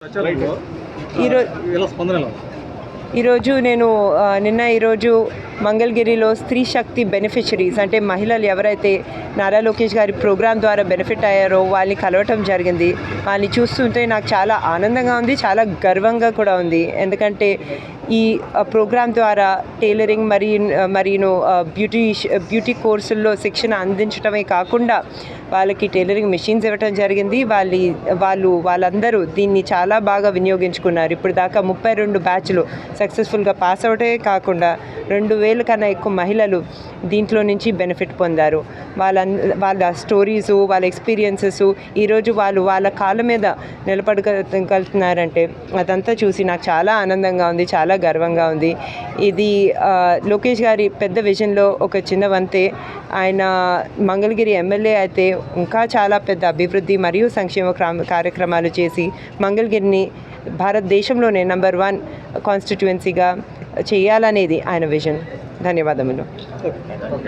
ప్రచారంలో ఈరోజు ఎలా స్పందన ఎలా ఉంది? ఈరోజు మంగళగిరిలో స్త్రీ శక్తి బెనిఫిషరీస్ అంటే మహిళలు ఎవరైతే నారా లోకేష్ గారి ప్రోగ్రాం ద్వారా బెనిఫిట్ అయ్యారో వాళ్ళని కలవటం జరిగింది. వాళ్ళని చూస్తుంటే నాకు చాలా ఆనందంగా ఉంది, చాలా గర్వంగా కూడా ఉంది. ఎందుకంటే ఈ ప్రోగ్రాం ద్వారా టైలరింగ్ మరియు బ్యూటీ కోర్సుల్లో శిక్షణ అందించడమే కాకుండా వాళ్ళకి టైలరింగ్ మెషిన్స్ ఇవ్వటం జరిగింది. వాళ్ళందరూ దీన్ని చాలా బాగా వినియోగించుకున్నారు. ఇప్పుడు దాకా 32 బ్యాచ్లు సక్సెస్ఫుల్గా పాస్ అవటే కాకుండా 2000 కన్నా ఎక్కువ మహిళలు దీంట్లో నుంచి బెనిఫిట్ పొందారు. వాళ్ళ స్టోరీసు, వాళ్ళ ఎక్స్పీరియన్సెస్ ఈరోజు వాళ్ళ కాళ్ళ మీద నిలబడగలుగుతున్నారంటే అదంతా చూసి నాకు చాలా ఆనందంగా ఉంది, చాలా గర్వంగా ఉంది. ఇది లోకేష్ గారి పెద్ద విజన్లో ఒక చిన్న వంతే. ఆయన మంగళగిరి ఎమ్మెల్యే అయితే ఇంకా చాలా పెద్ద అభివృద్ధి మరియు సంక్షేమ కార్యక్రమాలు చేసి మంగళగిరిని భారతదేశంలోనే నెంబర్ 1 కాన్స్టిట్యుయెన్సీగా చేయాలనేది ఆయన విజన్. ధన్యవాదములు.